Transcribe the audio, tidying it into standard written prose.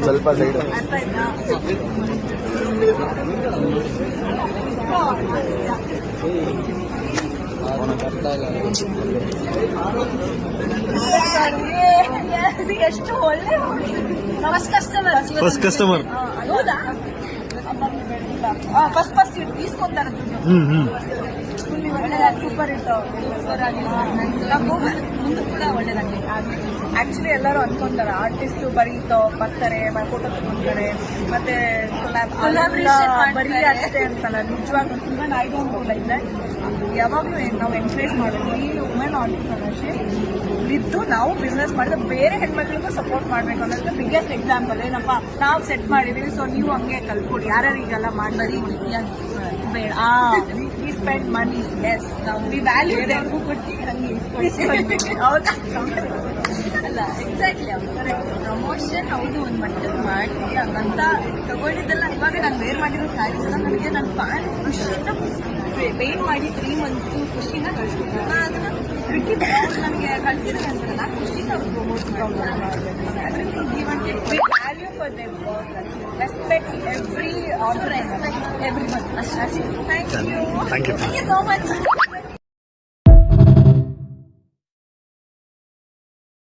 ಸ್ವಲ್ಪ ಸೈಡ್ ಅರ್ಥ ಆಯ್ತಾ? ಎಷ್ಟು ಒಳ್ಳೆ ಫಸ್ಟ್ ಕಸ್ಟಮರ್ ಹೌದಾ? ಫಸ್ಟ್ ಈಸ್ಕೊಂತಾರೆ ಸೂಪರ್ ಇತ್ತು. ಮುಂದೆ ಕೂಡ ಒಳ್ಳೇದಾಗಲಿ. ಆಕ್ಚುಲಿ ಎಲ್ಲರೂ ಅನ್ಕೊಂತಾರೆ ಆರ್ಟಿಸ್ಟ್ ಬರೀ ಬರ್ತಾರೆ, ಫೋಟೋ ತಗೊಂತಾರೆ, ಮತ್ತೆ ಬರೀ ಅಷ್ಟೇ ಅಂತಲ್ಲ. ನಿಜವಾಗ್ಲೂ even I don't know like that. ಯಾವಾಗಲೂ ನಾವು ಎನ್ಕರೇಜ್ ಮಾಡೋದು ಈ ವುಮೆನ್ ಆಂಟರ್ಪ್ರಿನರ್ಶಿಪ್ ಇದ್ದು ನಾವು ಬಿಸ್ನೆಸ್ ಮಾಡಿದ್ರೆ ಬೇರೆ ಹೆಣ್ಮಕ್ಳಿಗೂ ಸಪೋರ್ಟ್ ಮಾಡಬೇಕು ಅನ್ನೋದು ಬಿಗ್ಗೆಸ್ಟ್ ಎಕ್ಸಾಂಪಲ್. ಏನಪ್ಪ ನಾವು ಸೆಟ್ ಮಾಡಿದೀವಿ, ಸೊ ನೀವು ಹಂಗೆ ಕಲ್ತ್ಕೊಡಿ. ಯಾರ್ಯಾರಿಗೆಲ್ಲ ಮಾಡಿ ಬೇಡ we spend money as we value ಹೌದಾ? ಅಲ್ಲ ಎಕ್ಸಾಕ್ಟ್ಲಿ ಅವ್ರು ಕರೆಕ್ಟ್. ಪ್ರಮೋಷನ್ ಹೌದು ಒಂದು ಮಟ್ಟಕ್ಕೆ ಮಾಡಿ ಅಂತ ತಗೊಂಡಿದ್ದೆಲ್ಲ. ಇವಾಗ ನಾನು ವೇರ್ ಮಾಡಿರೋ ಸ್ಯಾರೀಸ್ ಎಲ್ಲ ನನಗೆ ನನ್ನ ಫ್ಯಾನ್ ಖುಷಿಯಿಂದ ಪೇಂಟ್ ಮಾಡಿ 3 months ಖುಷಿನ ಕಳಿಸ್ಬಿಟ್ಟು ನಾನು ಅದನ್ನ ಬಿಟ್ಟಿದ್ದೆ. ಅವ್ರು ನನಗೆ ಕಳಿಸಿದ್ರೆ ಅಂತ ನಾನು ಖುಷಿಯಿಂದ ಅವ್ರು promote value for them respect every order, respect everyone. ಅಷ್ಟೇ. Thank you so much.